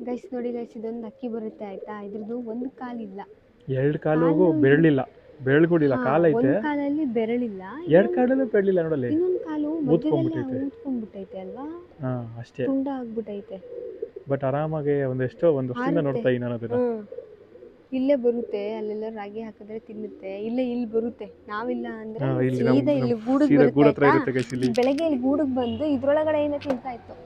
Guys ನೋಡಿ guys, ಇದೊಂದು ಅಕ್ಕಿ ಬರುತ್ತೆ ಆಯ್ತಾ, ಇದ್ರದ್ದು ಒಂದು ಕಾಲಿಲ್ಲ. ಎರಡು ಕಾಲು ಬೆರಳಿಲ್ಲ, ಬೆರಳುಗಳಿಲ್ಲ, ಕಾಲೈತೆ. ಒಂದು ಕಾಲಲ್ಲಿ ಬೆರಳಿಲ್ಲ, ಎರಡು ಕಾಲಲ್ಲೂ ಬೆರಳಿಲ್ಲ ನೋಡಲ್ಲಿ. ಇನ್ನೊಂದು ಕಾಲು ಮಧ್ಯದಲ್ಲಿ ಊದ್ಕೊಂಡ್ಬಿಟ್ಟೈತೆ ಅಲ್ವಾ, ಅಷ್ಟೇ ತುಂಡ ಆಗ್ಬಿಟ್ಟೈತೆ. ಬಟ್ ಆರಾಮಾಗಿ ಒಂದು ವರ್ಷದಿಂದ ನೋಡ್ತಾ ಇದ್ದೀನಿ ನಾನು ಅದನ್ನ. ಇಲ್ಲೇ ಬರುತ್ತೆ, ಅಲ್ಲೆಲ್ಲ ರಾಗಿ ಹಾಕಿದ್ರೆ ತಿನ್ನುತ್ತೆ. ಇಲ್ಲಿ ಬರುತ್ತೆ, ನಾವಿಲ್ಲ ಅಂದ್ರೆ ಸೀದಾ ಇಲ್ಲಿ ಗೂಡಿಗೆ ಬರುತ್ತೆ. ಬೆಳಗ್ಗೆ ಇಲ್ಲಿ ಗೂಡಿಗೆ ಬಂದು ಇದ್ರೊಳಗಡೆಯಿಂದ ತಿಂತಾ ಇತ್ತು,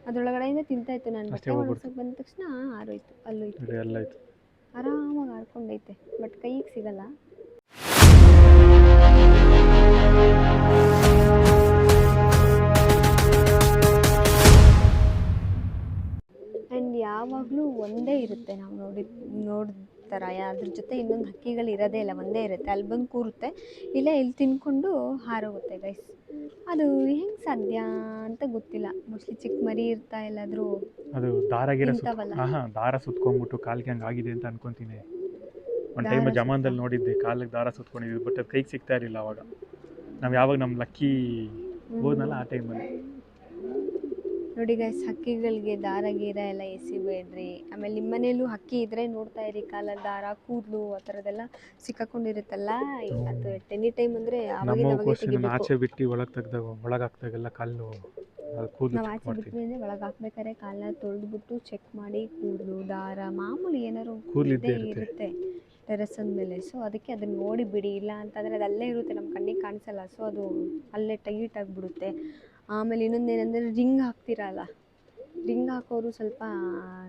ಅದ್ರೊಳಗಡೆಯಿಂದ ತಿಂತಾ ಇತ್ತು. ನಾನು ಬಟ್ಟೆ ಒಣಗ್ಸಕ್ಕೆ ಬಂದ ತಕ್ಷಣ ಆರೋಯ್ತು, ಅಲ್ಲೋಯ್ತು. ಆರಾಮಾಗಿ ಆಡ್ಕೊಂಡೈತೆ, ಬಟ್ ಕೈಗೆ ಸಿಗಲ್ಲ. ಆ್ಯಂಡ್ ಯಾವಾಗಲೂ ಒಂದೇ ಇರುತ್ತೆ, ನಾವು ನೋಡ್ತಾರ ಅದ್ರ ಜೊತೆ ಇನ್ನೊಂದು ಹಕ್ಕಿಗಳು ಇರೋದೇ ಇಲ್ಲ, ಒಂದೇ ಇರುತ್ತೆ. ಅಲ್ಲಿ ಬಂದು ಕೂರುತ್ತೆ, ಇಲ್ಲ ಇಲ್ಲಿ ತಿನ್ಕೊಂಡು ಹಾರೋಗುತ್ತೆ ಗೈಸ್. ಅದು ಹೆಂಗೆ ಸಾಧ್ಯ ಅಂತ ಗೊತ್ತಿಲ್ಲ. ಮೋಸ್ಟ್ಲಿ ಚಿಕ್ಕ ಮರಿ ಇರ್ತಾ ಎಲ್ಲಾದರೂ ಅದು ದಾರ ಸುತ್ಕೊಂಡ್ಬಿಟ್ಟು ಕಾಲಿಗೆ ಹಂಗೆ ಆಗಿದೆ ಅಂತ ಅನ್ಕೊಂತೀನಿ. ಒಂದು ಟೈಮ್ ಜಮಾನ್ದಲ್ಲಿ ನೋಡಿದ್ದೆ, ಕಾಲಿಗೆ ದಾರ ಸುತ್ಕೊಂಡಿದ್ದು, ಬಟ್ ಅದು ಕೈಗೆ ಸಿಗ್ತಾ ಇರಲಿಲ್ಲ. ಅವಾಗ ನಾವು ಯಾವಾಗ ನಮ್ಮ ಲಕ್ಕಿ ಹೋದ್ನಲ್ಲ ಆ ಟೈಮಲ್ಲಿ. ನೋಡಿ ಗೈಸ್, ಹಕ್ಕಿಗಳಿಗೆ ದಾರ ಗೀರ ಎಲ್ಲ ಎಸಿಬೇಡ್ರಿ. ಆಮೇಲೆ ನಿಮ್ಮ ಮನೇಲೂ ಹಕ್ಕಿ ಇದ್ರೆ ನೋಡ್ತಾ ಇರಿ, ಕಾಲಲ್ಲಿ ದಾರ, ಕೂದಲು ಆ ಥರದ್ದೆಲ್ಲ ಸಿಕ್ಕಾಕೊಂಡಿರುತ್ತಲ್ಲ, ಅದು ಎನಿ ಟೈಮ್ ಅಂದರೆ ಆಚೆ ಬಿಟ್ಟು ಒಳಗಾಕ್ದಾಗೆಲ್ಲ ಕಾಲು ಕೂದಲು ನಾವು ಆಚೆ ಬಿಟ್ಟು ಒಳಗೆ ಹಾಕ್ಬೇಕಾದ್ರೆ ಕಾಲನ್ನ ತೊಳೆದ್ಬಿಟ್ಟು ಚೆಕ್ ಮಾಡಿ, ಕೂದಲು ದಾರ ಮಾಮೂಲಿ ಏನಾದ್ರು ಇರುತ್ತೆ ಟೆರೆಸದ ಮೇಲೆ. ಸೊ ಅದಕ್ಕೆ ಅದನ್ನ ನೋಡಿ ಬಿಡಿ, ಇಲ್ಲ ಅಂತಂದರೆ ಅದು ಅಲ್ಲೇ ಇರುತ್ತೆ, ನಮ್ಮ ಕಣ್ಣಿಗೆ ಕಾಣಿಸಲ್ಲ. ಸೊ ಅದು ಅಲ್ಲೇ ಟೈಟ್ ಆಗಿಬಿಡುತ್ತೆ. ಆಮೇಲೆ ಇನ್ನೊಂದೇನೆಂದರೆ ರಿಂಗ್ ಹಾಕ್ತಿರಲ್ಲ, ರಿಂಗ್ ಹಾಕೋರು ಸ್ವಲ್ಪ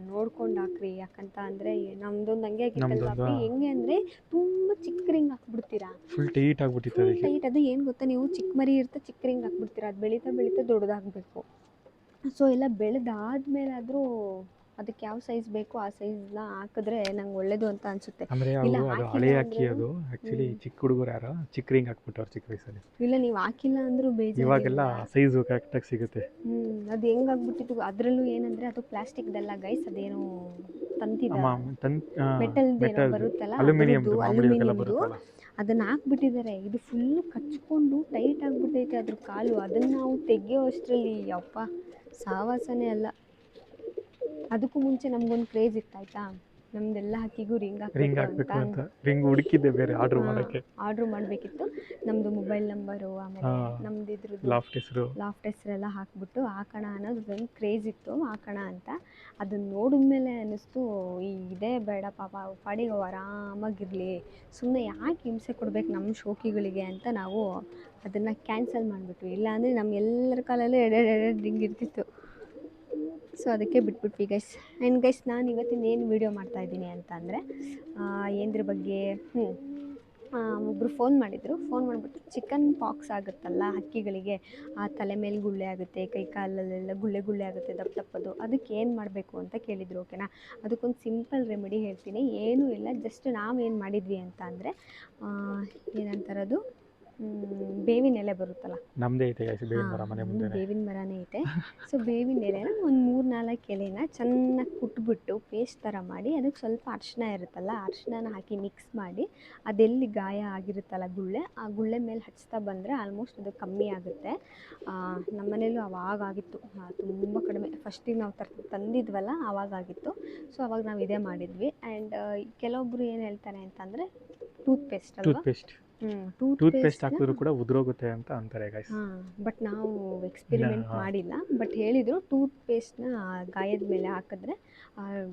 ನೋಡ್ಕೊಂಡು ಹಾಕ್ರಿ. ಯಾಕಂತ ಅಂದರೆ ನಮ್ದೊಂದು ಹಂಗೆ ಆಗಿತ್ತಲ್ವಾ, ಹೆಂಗೆ ಅಂದರೆ ತುಂಬ ಚಿಕ್ಕ ರಿಂಗ್ ಹಾಕ್ಬಿಡ್ತೀರಾ, ಫುಲ್ ಟೈಟ್ ಆಗಿಬಿಟ್ಟಿತ್ತು. ಅದು ಏನು ಗೊತ್ತಾ, ನೀವು ಚಿಕ್ಕ ಮರಿ ಇರುತ್ತೆ ಚಿಕ್ಕ ರಿಂಗ್ ಹಾಕ್ಬಿಡ್ತೀರಾ, ಅದು ಬೆಳೀತಾ ದೊಡ್ಡದಾಗಬೇಕು. ಸೊ ಎಲ್ಲ ಬೆಳೆದಾದ್ಮೇಲಾದರೂ ಅದಕ್ಕೆ ಯಾವ ಸೈಜ್ ಬೇಕೋ ಆ ಸೈಜ್ನ ಹಾಕಿದ್ರೆ ನಂಗೆ ಒಳ್ಳೇದು ಅಂತ ಅನಿಸುತ್ತೆ. ಇಲ್ಲ ಹಳೆ ಅಕ್ಕಿ, ಅದು ಆ್ಯಕ್ಚುಲಿ ಚಿಕ್ಕ ಹುಡುಗರು ಯಾರೋ ಚಿಕ್ಕ ರಿಂಗ್ ಹಾಕ್ಬಿಟ್ಟವ್ರು ಚಿಕ್ಕ ವಯಸ್ಸಲ್ಲಿ. ಇಲ್ಲ ನೀವು ಹಾಕಿಲ್ಲ ಅಂದರೂ ಬೇಜಾರು, ಇವಾಗೆಲ್ಲ ಸೈಜು ಕರೆಕ್ಟಾಗಿ ಸಿಗುತ್ತೆ. ಅದು ಹೆಂಗಾಗ್ಬಿಟ್ಟಿತ್ತು, ಅದರಲ್ಲೂ ಏನಂದರೆ ಅದು ಪ್ಲಾಸ್ಟಿಕ್ದಲ್ಲ ಗೈಸ್, ಅದೇನೋ ಮೆಟಲ್ದೇನೋ ಬರುತ್ತಲ್ಲ, ಅಲ್ಯೂಮಿನಿಯಮ್ದು, ಅದನ್ನು ಹಾಕ್ಬಿಟ್ಟಿದ್ದಾರೆ. ಇದು ಫುಲ್ಲು ಕಚ್ಕೊಂಡು ಟೈಟ್ ಆಗಿಬಿಟ್ಟೈತೆ ಅದ್ರ ಕಾಲು. ಅದನ್ನು ನಾವು ತೆಗಿಯೋ ಅಷ್ಟರಲ್ಲಿ ಯಪ್ಪ ಸಾವಾಸನೇ ಅಲ್ಲ. ಅದಕ್ಕೂ ಮುಂಚೆ ನಮಗೊಂದು ಕ್ರೇಜ್ ಇತ್ತಾಯ್ತಾ, ನಮ್ದೆಲ್ಲ ಹಕ್ಕಿಗೂ ರಿಂಗ್ ಹಾಕಬೇಕು ಅಂತ ಹುಡುಕಿದ್ದೆ, ಬೇರೆ ಆರ್ಡ್ರ್ ಮಾಡಬೇಕಿತ್ತು. ನಮ್ಮದು ಮೊಬೈಲ್ ನಂಬರು, ಆಮೇಲೆ ನಮ್ದು ಇದ್ರದ್ದು ಲಾಫ್ಟ್ ಹೆಸರೆಲ್ಲ ಹಾಕ್ಬಿಟ್ಟು ಹಾಕೋಣ ಅನ್ನೋದು ಒಂದು ಕ್ರೇಜ್ ಇತ್ತು, ಹಾಕೋಣ ಅಂತ. ಅದನ್ನು ನೋಡಿದ್ಮೇಲೆ ಅನ್ನಿಸ್ತು ಇದೇ ಬೇಡ ಪಾಪ, ಪಾಡಿಗೆ ಆರಾಮಾಗಿರಲಿ, ಸುಮ್ಮನೆ ಯಾಕೆ ಹಿಂಸೆ ಕೊಡಬೇಕು ನಮ್ಮ ಶೋಕಿಗಳಿಗೆ ಅಂತ ನಾವು ಅದನ್ನು ಕ್ಯಾನ್ಸಲ್ ಮಾಡಿಬಿಟ್ವಿ. ಇಲ್ಲಾಂದರೆ ನಮ್ಮ ಎಲ್ಲರ ಕಾಲಲ್ಲೂ ಎರಡೆರಡು ರಿಂಗ್ ಇರ್ತಿತ್ತು. ಸೊ ಅದಕ್ಕೆ ಬಿಟ್ಬಿಟ್ವಿ ಗೈಸ್. ಆ್ಯಂಡ್ ಗೈಸ್, ನಾನು ಇವತ್ತಿನ ಏನು ವೀಡಿಯೋ ಮಾಡ್ತಾಯಿದ್ದೀನಿ ಅಂತ ಅಂದರೆ ಏನದ್ರ ಬಗ್ಗೆ, ಒಬ್ಬರು ಫೋನ್ ಮಾಡಿಬಿಟ್ಟು ಚಿಕನ್ ಪಾಕ್ಸ್ ಆಗುತ್ತಲ್ಲ ಹಕ್ಕಿಗಳಿಗೆ, ಆ ತಲೆ ಮೇಲೆ ಗುಳ್ಳೆ ಆಗುತ್ತೆ, ಕೈ ಕಾಲಲ್ಲೆಲ್ಲ ಗುಳ್ಳೆ ಆಗುತ್ತೆ ದಪ್ಪದು, ಅದಕ್ಕೆ ಏನು ಮಾಡಬೇಕು ಅಂತ ಕೇಳಿದರು. ಓಕೆನಾ, ಅದಕ್ಕೊಂದು ಸಿಂಪಲ್ ರೆಮಿಡಿ ಹೇಳ್ತೀನಿ. ಏನೂ ಇಲ್ಲ, ಜಸ್ಟ್ ನಾವೇನು ಮಾಡಿದ್ವಿ ಅಂತ ಅಂದರೆ ಏನಂತಾರದು, ಬೇವಿನ ಎಲೆ ಬರುತ್ತಲ್ಲ, ನಮ್ಮದೇ ಐತೆ ಬೇವಿನ ಮರನೇ ಐತೆ. ಸೊ ಬೇವಿನ ಎಲೆನ ಒಂದು 3-4 ಎಲೆನ ಚೆನ್ನಾಗಿ ಕುಟ್ಬಿಟ್ಟು ಪೇಸ್ಟ್ ಥರ ಮಾಡಿ, ಅದಕ್ಕೆ ಸ್ವಲ್ಪ ಅರಿಶಿನ ಇರುತ್ತಲ್ಲ, ಅರಿಶಿನ ಹಾಕಿ ಮಿಕ್ಸ್ ಮಾಡಿ, ಅದೆಲ್ಲಿ ಗಾಯ ಆಗಿರುತ್ತಲ್ಲ ಗುಳ್ಳೆ, ಆ ಗುಳ್ಳೆ ಮೇಲೆ ಹಚ್ತಾ ಬಂದರೆ ಆಲ್ಮೋಸ್ಟ್ ಅದು ಕಮ್ಮಿ ಆಗುತ್ತೆ. ನಮ್ಮ ಮನೇಲೂ ಅವಾಗಾಗಿತ್ತು, ತುಂಬ ಕಡಿಮೆ. ಫಸ್ಟಿಗೆ ನಾವು ತಂದಿದ್ವಲ್ಲ ಆವಾಗಾಗಿತ್ತು. ಸೊ ಅವಾಗ ನಾವು ಇದೇ ಮಾಡಿದ್ವಿ. ಆ್ಯಂಡ್ ಕೆಲವೊಬ್ಬರು ಏನು ಹೇಳ್ತಾರೆ ಅಂತಂದರೆ ಟೂತ್ಪೇಸ್ಟ್ ಅಲ್ವಾ, ಟೂತ್ಪೇಸ್ಟ್ ಹಾಕಿದ್ರು ಕೂಡ ಉದುರೋಗುತ್ತೆ ಅಂತ ಅಂತಾರೆ ಗೈಸ್. ಬಟ್ ನಾವು ಎಕ್ಸ್ಪೆರಿಮೆಂಟ್ ಮಾಡಿಲ್ಲ, ಬಟ್ ಹೇಳಿದರು ಟೂತ್ಪೇಸ್ಟ್ನ ಗಾಯದ ಮೇಲೆ ಹಾಕಿದ್ರೆ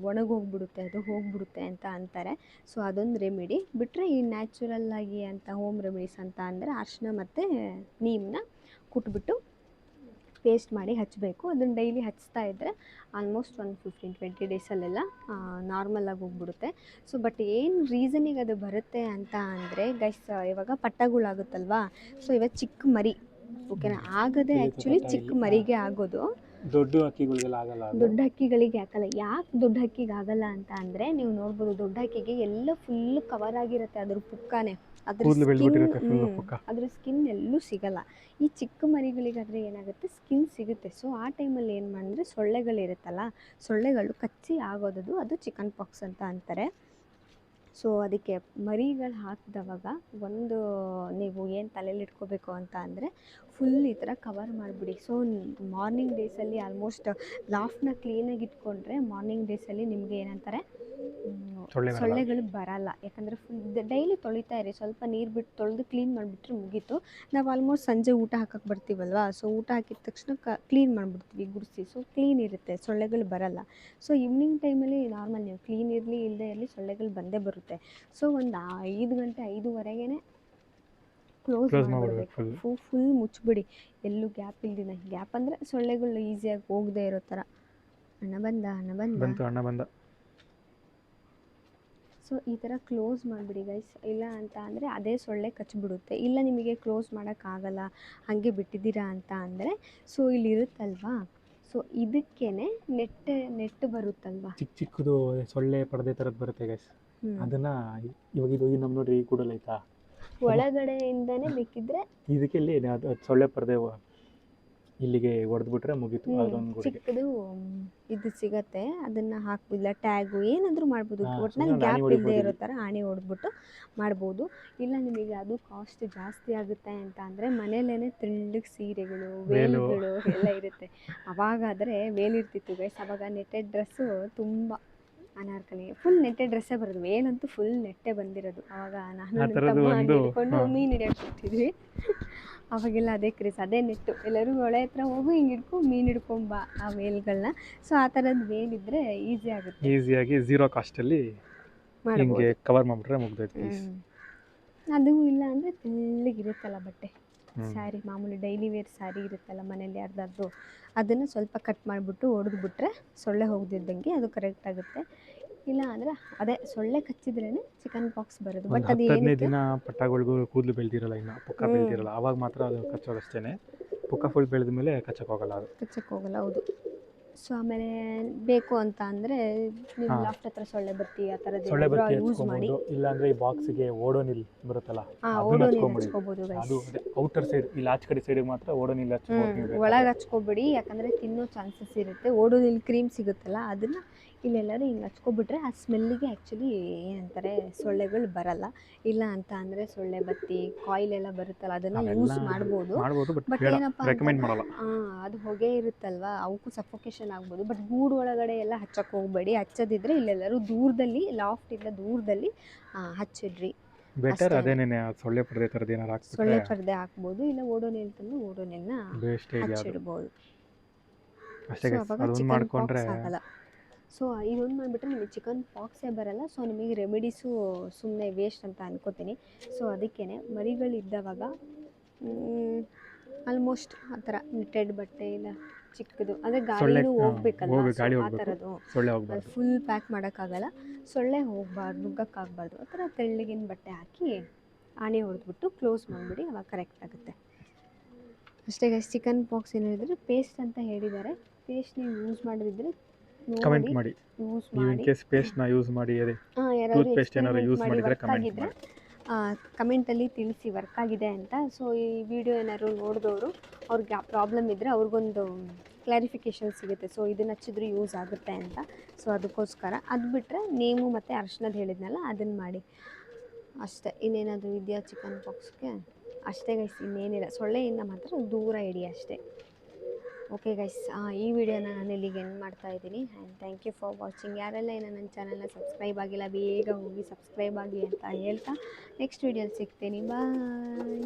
ಒಣಗೋಗ್ಬಿಡುತ್ತೆ, ಅದು ಹೋಗ್ಬಿಡುತ್ತೆ ಅಂತ ಅಂತಾರೆ. ಸೊ ಅದೊಂದು ರೆಮಿಡಿ ಬಿಟ್ಟರೆ, ಈ ನ್ಯಾಚುರಲ್ಲಾಗಿ ಅಂತ ಹೋಮ್ ರೆಮಿಡೀಸ್ ಅಂತ ಅಂದರೆ ಅರಿಶಿನ ಮತ್ತು ನೀಮನ್ನ ಕುಟ್ಬಿಟ್ಟು ಪೇಸ್ಟ್ ಮಾಡಿ ಹಚ್ಚಬೇಕು. ಅದನ್ನು ಡೈಲಿ ಹಚ್ತಾ ಇದ್ದರೆ ಆಲ್ಮೋಸ್ಟ್ ಒಂದು 15-20 ಡೇಸಲ್ಲೆಲ್ಲ ನಾರ್ಮಲಾಗಿ ಹೋಗ್ಬಿಡುತ್ತೆ. ಸೊ ಬಟ್ ಏನು ರೀಸನಿಗೆ ಅದು ಬರುತ್ತೆ ಅಂತ ಅಂದರೆ ಗೈಸ್, ಇವಾಗ ಪಟ್ಟಗಳಾಗುತ್ತಲ್ವಾ, ಸೊ ಇವಾಗ ಚಿಕ್ಕ ಮರಿ, ಓಕೆನಾ, ಆಗದೆ ಆ್ಯಕ್ಚುಲಿ ಚಿಕ್ಕ ಮರಿಗೆ ಆಗೋದು, ದೊಡ್ಡ ಹಕ್ಕಿಗಳಿಗೆಲ್ಲ ಆಗಲ್ಲ. ದೊಡ್ಡ ಹಕ್ಕಿಗಳಿಗೆ ಹಾಕಲ್ಲ. ಯಾಕೆ ದೊಡ್ಡ ಹಕ್ಕಿಗೆ ಆಗಲ್ಲ ಅಂತ ಅಂದರೆ, ನೀವು ನೋಡ್ಬೋದು ದೊಡ್ಡ ಹಕ್ಕಿಗೆ ಎಲ್ಲ ಫುಲ್ ಕವರ್ ಆಗಿರುತ್ತೆ ಅದ್ರ ಪುಕ್ಕನೇ, ಅದ್ರ ಸ್ಕಿನ್ ಎಲ್ಲೂ ಸಿಗಲ್ಲ. ಈ ಚಿಕ್ಕ ಮರಿಗಳಿಗಾದರೆ ಏನಾಗುತ್ತೆ, ಸ್ಕಿನ್ ಸಿಗುತ್ತೆ. ಸೊ ಆ ಟೈಮಲ್ಲಿ ಏನು ಮಾಡಿದ್ರೆ ಸೊಳ್ಳೆಗಳಿರುತ್ತಲ್ಲ, ಸೊಳ್ಳೆಗಳು ಕಚ್ಚಿ ಆಗೋದದು, ಅದು ಚಿಕನ್ ಪಾಕ್ಸ್ ಅಂತ ಅಂತಾರೆ. ಸೊ ಅದಕ್ಕೆ ಮರಿಗಳು ಹಾಕಿದವಾಗ ಒಂದು ನೀವು ಏನು ತಲೆಯಲ್ಲಿ ಇಟ್ಕೋಬೇಕು ಅಂತ ಅಂದರೆ, ಫುಲ್ ಈ ಥರ ಕವರ್ ಮಾಡಿಬಿಡಿ. ಸೊ ಮಾರ್ನಿಂಗ್ ಡೇಸಲ್ಲಿ ಆಲ್ಮೋಸ್ಟ್ ಲಾಫ್ಟ್ನ ಕ್ಲೀನಾಗಿ ಇಟ್ಕೊಂಡ್ರೆ ಮಾರ್ನಿಂಗ್ ಡೇಸಲ್ಲಿ ನಿಮಗೆ ಏನಂತಾರೆ ಸೊಳ್ಳೆಗಳು ಬರಲ್ಲ. ಯಾಕಂದರೆ ಫುಲ್ ಡೈಲಿ ತೊಳಿತಾ ಇರಿ, ಸ್ವಲ್ಪ ನೀರು ಬಿಟ್ಟು ತೊಳೆದು ಕ್ಲೀನ್ ಮಾಡಿಬಿಟ್ರೆ ಮುಗೀತು. ನಾವು ಆಲ್ಮೋಸ್ಟ್ ಸಂಜೆ ಊಟ ಹಾಕಕ್ಕೆ ಬರ್ತೀವಲ್ವ, ಸೊ ಊಟ ಹಾಕಿದ ತಕ್ಷಣ ಕ್ಲೀನ್ ಮಾಡಿಬಿಡ್ತೀವಿ ಗುಡಿಸಿ, ಸೊ ಕ್ಲೀನ್ ಇರುತ್ತೆ, ಸೊಳ್ಳೆಗಳು ಬರಲ್ಲ. ಸೊ ಈವ್ನಿಂಗ್ ಟೈಮಲ್ಲಿ ನಾರ್ಮಲ್ ನೀವು ಕ್ಲೀನ್ ಇರಲಿ ಇಲ್ಲದೆ ಇರಲಿ ಸೊಳ್ಳೆಗಳು ಬಂದೇ ಬರುತ್ತೆ. ಸೊ ಒಂದು 5 ಗಂಟೆ 5:30ಗೆ ಕ್ಲೋಸ್ ಮಾಡಿಬಿಡ್ಬೇಕು, ಫುಲ್ ಮುಚ್ಚಿಬಿಡಿ, ಎಲ್ಲೂ ಗ್ಯಾಪ್ ಇಲ್ದಿನ. ಗ್ಯಾಪ್ ಅಂದರೆ ಸೊಳ್ಳೆಗಳು ಈಸಿಯಾಗಿ ಹೋಗದೆ ಇರೋ ಥರ. ಅಣ್ಣ ಬಂದ. ಸೊ ಈ ಥರ ಕ್ಲೋಸ್ ಮಾಡಿಬಿಡಿ ಗೈಸ್. ಇಲ್ಲ ಅಂತ ಅಂದರೆ ಅದೇ ಸೊಳ್ಳೆ ಕಚ್ಚಿಬಿಡುತ್ತೆ. ಇಲ್ಲ ನಿಮಗೆ ಕ್ಲೋಸ್ ಮಾಡೋಕ್ಕಾಗಲ್ಲ ಹಾಗೆ ಬಿಟ್ಟಿದ್ದೀರಾ ಅಂತ ಅಂದರೆ ಸೊ ಇಲ್ಲಿರುತ್ತಲ್ವಾ, ಸೊ ಇದಕ್ಕೇ ನೆಟ್ ಬರುತ್ತಲ್ವಾ, ಚಿಕ್ಕದು ಸೊಳ್ಳೆ ಪರದೆ ಥರದ್ದು ಬರುತ್ತೆ ಗೈಸ್. ಅದನ್ನು ಇವಾಗ ಇದು ನಮ್ಮ ನೋಡ್ರಿ ಈ ಕೂಡಲ್ ಆಯ್ತಾ, ಒಳಗಡೆಯಿಂದನೇ ಬೇಕಿದ್ರೆ ಇದಕ್ಕೆ ಇಲ್ಲಿ ಸೊಳ್ಳೆ ಪರದೆ ಇಲ್ಲಿಗೆ ಹೊಡೆದ್ಬಿಟ್ರೆ ಮುಗೀತು. ಅದೊಂದು ಚಿಕ್ಕದು ಇದು ಸಿಗತ್ತೆ, ಅದನ್ನು ಹಾಕ್ಬಿಲ್ಲ ಟ್ಯಾಗು ಏನಾದರೂ ಮಾಡ್ಬೋದು. ಒಟ್ಟಿನಲ್ಲಿ ಗ್ಯಾಪ್ ಇಲ್ಲದೆ ಇರೋ ಥರ ಆಣಿ ಹೊಡೆದ್ಬಿಟ್ಟು ಮಾಡ್ಬೋದು. ಇಲ್ಲ ನಿಮಗೆ ಅದು ಕಾಸ್ಟ್ ಜಾಸ್ತಿ ಆಗುತ್ತೆ ಅಂತ ಅಂದರೆ ಮನೇಲೇ ತೆಳ್ಳಗೆ ಸೀರೆಗಳು ವೇಲ್ಗಳು ಎಲ್ಲ ಇರುತ್ತೆ. ಅವಾಗಾದರೆ ವೇಲಿರ್ತಿತ್ತು ಗೈಸ್. ಅವಾಗ ನೆಟ್ಟೆಡ್ ಡ್ರೆಸ್ಸು ತುಂಬ ಅನಾರ್ಕಲಿ ಫುಲ್ ನೆಟ್ಟೆಡ್ ಡ್ರೆಸ್ಸೇ ಬರೋದು. ವೇಲಂತೂ ಫುಲ್ ನೆಟ್ಟೆ ಬಂದಿರೋದು. ಆವಾಗ ನಾನು ಹಿಡ್ಕೊಂಡು ಮೀನು ಹಿಡಿಯೋಕೆ ಹೋಗ್ತಿದ್ವಿ. ಅವಾಗೆಲ್ಲ ಅದೇ ಕ್ರೇಜ್, ಅದೇ ನೆಟ್ಟು. ಎಲ್ಲರೂ ಹೊಳೆ ಹತ್ರ ಹೋಗು ಹಿಂಗೆ ಹಿಡ್ಕೊಂಡು ಮೀನು ಹಿಡ್ಕೊಂಬ ಆ ವೇಲ್ಗಳನ್ನ. ಸೊ ಆ ಥರದ್ದು ವೇಲಿದ್ರೆ ಈಸಿ ಆಗುತ್ತೆ, ಈಸಿಯಾಗಿ ಝೀರೋ ಕಾಸ್ಟಲ್ಲಿ ಹಿಂಗೆ ಕವರ್ ಮಾಡಿಬಿಟ್ರೆ ಮುಗ್ದೈತೆ. ಅದು ಇಲ್ಲ ಅಂದರೆ ತೆಳ್ಳಗಿರುತ್ತಲ್ಲ ಬಟ್ಟೆ, ಸ್ಯಾರಿ ಮಾಮೂಲಿ ಡೈಲಿ ವೇರ್ ಸ್ಯಾರಿ ಇರುತ್ತಲ್ಲ ಮನೇಲಿ ಯಾರ್ದಾದ್ರು, ಅದನ್ನು ಸ್ವಲ್ಪ ಕಟ್ ಮಾಡಿಬಿಟ್ಟು ಹೊಡೆದ್ಬಿಟ್ರೆ ಸೊಳ್ಳೆ ಹೋಗ್ದಿದ್ದಂಗೆ ಅದು ಕರೆಕ್ಟ್ ಆಗುತ್ತೆ. ಇಲ್ಲ ಅಂದರೆ ಅದೇ ಸೊಳ್ಳೆ ಕಚ್ಚಿದ್ರೇ ಚಿಕನ್ ಪಾಕ್ಸ್ ಬರೋದು. ಬಟ್ ಅದು 15 ದಿನ ಪಟ್ಟಗಳಿಗೂ ಕೂದಲು ಬೆಳೆದಿರಲ್ಲ, ಇನ್ನು ಪುಕ್ಕ ಬೆಳೆದಿರಲ್ಲ, ಆವಾಗ ಮಾತ್ರ ಅದು ಕಚ್ಚೋದಷ್ಟೇ. ಪುಕ್ಕ ಫುಲ್ ಬೆಳೆದ ಮೇಲೆ ಕಚ್ಚಕ್ಕೆ ಹೋಗಲ್ಲ. ಹೌದು. ಸೊ ಆಮೇಲೆ ಬೇಕು ಅಂತ ಅಂದರೆ ನೀವು ಲಾಫ್ಟ್ ಹತ್ರ ಸೊಳ್ಳೆ ಬತ್ತಿ ಆ ಥರದ್ದು ಯೂಸ್ ಮಾಡಿ. ಇಲ್ಲಾಂದರೆ ಈ ಬಾಕ್ಸಿಗೆ ಓಡೋನಿಲ್ ಬರುತ್ತಲ್ಲ, ಓಡೋನಿಲ್ ಹಚ್ಕೋಬೋದು. ಅದು ಔಟರ್ ಸೈಡ್, ಇಲ್ಲಿ ಆಚೆ ಕಡೆ ಸೈಡಿಗೆ ಮಾತ್ರ ಓಡೋನಿಲ್ ಹಚ್ಕೋಬೋದು. ಒಳಗೆ ಹಚ್ಕೋಬೇಡಿ, ಯಾಕಂದರೆ ತಿನ್ನೋ ಚಾನ್ಸಸ್ ಇರುತ್ತೆ. ಓಡೋನಿಲ್ ಕ್ರೀಮ್ ಸಿಗುತ್ತಲ್ಲ, ಅದನ್ನು ಇಲ್ಲೆಲ್ಲರೂ ಹಿಂಗೆ ಹಚ್ಕೊಬಿಟ್ರೆ ಆ ಸ್ಮೆಲ್ಲಿಗೆ ಆ್ಯಕ್ಚುಲಿ ಏನಂತಾರೆ ಸೊಳ್ಳೆಗಳು ಬರಲ್ಲ. ಇಲ್ಲ ಅಂತ ಅಂದರೆ ಸೊಳ್ಳೆ ಬತ್ತಿ ಕಾಯಿಲ್ ಎಲ್ಲ ಬರುತ್ತಲ್ಲ, ಅದನ್ನು ಯೂಸ್ ಮಾಡ್ಬೋದು. ಬಟ್ ಏನಪ್ಪ ಅದು ಹೊಗೆ ಇರುತ್ತಲ್ವ, ಅವಕ್ಕೂ ಸಫೋಕೇಶನ್ ಆಗ್ಬೋದು. ಬಟ್ ಗೂಡು ಒಳಗಡೆ ಎಲ್ಲ ಹಚ್ಚಕ್ಕೆ ಹೋಗಬೇಡಿ. ಹಚ್ಚದಿದ್ರೆ ಇಲ್ಲೆಲ್ಲರೂ ದೂರದಲ್ಲಿ, ಲಾಫ್ಟಿಂದ ದೂರದಲ್ಲಿ ಹಚ್ಚಿಡ್ರಿ. ಬೆಟರ್ ಅದೇನೇನೆ ಸೊಳ್ಳೆ ಪರದೆ ಥರದ್ದು ಏನಾರು ಹಾಕ್ಬಿಟ್ರೆ ಸೊಳ್ಳೆ ಪರದೆ ಹಾಕ್ಬೋದು. ಇಲ್ಲ ಓಡೋನಿಲ್ ತಂದು ಓಡೋನಿಲ್ನ ಹಚ್ಚಿಡ್ಬೋದು. ಅಷ್ಟೇ ಅದನ್ನ ಮಾಡ್ಕೊಂಡ್ರೆ ಆಗಲ್ಲ. ಸೊ ಇದೊಂದು ಮಾಡಿಬಿಟ್ರೆ ನಿಮಗೆ ಚಿಕನ್ ಪಾಕ್ಸೇ ಬರಲ್ಲ. ಸೊ ನಿಮಗೆ ರೆಮಿಡೀಸು ಸುಮ್ಮನೆ ವೇಸ್ಟ್ ಅಂತ ಅನ್ಕೋತೀನಿ. ಸೊ ಅದಕ್ಕೇ ಮರಿಗಳಿದ್ದವಾಗ ಆಲ್ಮೋಸ್ಟ್ ಆ ಥರ ನೆಟ್ಟೆಡ್ ಬಟ್ಟೆ ಇಲ್ಲ ಚಿಕ್ಕದು, ಅಂದರೆ ಗಾಳಿನೂ ಹೋಗ್ಬೇಕಲ್ಲ, ಆ ಥರದ್ದು ಫುಲ್ ಪ್ಯಾಕ್ ಮಾಡೋಕ್ಕಾಗಲ್ಲ. ಸೊಳ್ಳೆ ಹೋಗಬಾರ್ದು, ನುಗ್ಗಕ್ಕಾಗಬಾರ್ದು. ಆ ಥರ ತೆಳ್ಳಗಿನ ಬಟ್ಟೆ ಹಾಕಿ ಆಣಿ ಹೊಡೆದ್ಬಿಟ್ಟು ಕ್ಲೋಸ್ ಮಾಡಿಬಿಡಿ, ಅವಾಗ ಕರೆಕ್ಟ್ ಆಗುತ್ತೆ. ಅಷ್ಟೇ ಗೈಸ್. ಚಿಕನ್ ಪಾಕ್ಸ್ ಏನು ಹೇಳಿದರೆ ಪೇಸ್ಟ್ ಅಂತ ಹೇಳಿದ್ದಾರೆ. ಪೇಸ್ಟ್ ನೀವು ಯೂಸ್ ಮಾಡಿದ್ರೆ ಕಮೆಂಟ್ ಮಾಡಿ. ನೀವು ಇನ್ ಕೇಸ್ ಪೇಸ್ಟ್ನ ಯೂಸ್ ಮಾಡಿ ಟೂತ್ ಪೇಸ್ಟ್ ಏನಾದ್ರು ಯೂಸ್ ಮಾಡಿದರೆ ಕಮೆಂಟ್ ಮಾಡಿ, ಕಮೆಂಟಲ್ಲಿ ತಿಳಿಸಿ ವರ್ಕ್ ಆಗಿದೆ ಅಂತ. ಸೊ ಈ ವಿಡಿಯೋ ಏನಾದ್ರು ನೋಡಿದವರು ಅವ್ರಿಗೆ ಆ ಪ್ರಾಬ್ಲಮ್ ಇದ್ದರೆ ಅವ್ರಿಗೊಂದು ಕ್ಲಾರಿಫಿಕೇಷನ್ ಸಿಗುತ್ತೆ. ಸೊ ಇದನ್ನು ಹಚ್ಚಿದ್ರೆ ಯೂಸ್ ಆಗುತ್ತೆ ಅಂತ. ಸೊ ಅದಕ್ಕೋಸ್ಕರ ಅದು ಬಿಟ್ಟರೆ ನೇಮು ಮತ್ತು ಅರ್ಶಿನದ ಹೇಳಿದ್ನಲ್ಲ ಅದನ್ನು ಮಾಡಿ ಅಷ್ಟೇ. ಇನ್ನೇನಾದರೂ ಇದೆಯಾ ಚಿಕನ್ ಪಾಕ್ಸ್ಗೆ? ಅಷ್ಟೇ ಗೈಸ್, ಇನ್ನೇನಿಲ್ಲ. ಸೊಳ್ಳೆಯಿಂದ ಮಾತ್ರ ದೂರ ಇಡಿ ಅಷ್ಟೇ. ಓಕೆ ಗೈಸ್, ಈ ವಿಡಿಯೋನ ನಾನು ಇಲ್ಲಿಗೆ ಎಂಡ್ ಮಾಡ್ತಾ ಇದ್ದೀನಿ. And thank you for watching. ಯಾರೆಲ್ಲ ಏನೋ ನನ್ನ ಚಾನಲ್ನ ಸಬ್ಸ್ಕ್ರೈಬ್ ಆಗಿಲ್ಲ ಬೇಗ ಹೋಗಿ ಸಬ್ಸ್ಕ್ರೈಬ್ ಆಗಿ ಅಂತ ಹೇಳ್ತಾ ನೆಕ್ಸ್ಟ್ ವಿಡಿಯೋಲಿ ಸಿಗ್ತೀನಿ. ಬಾಯ್.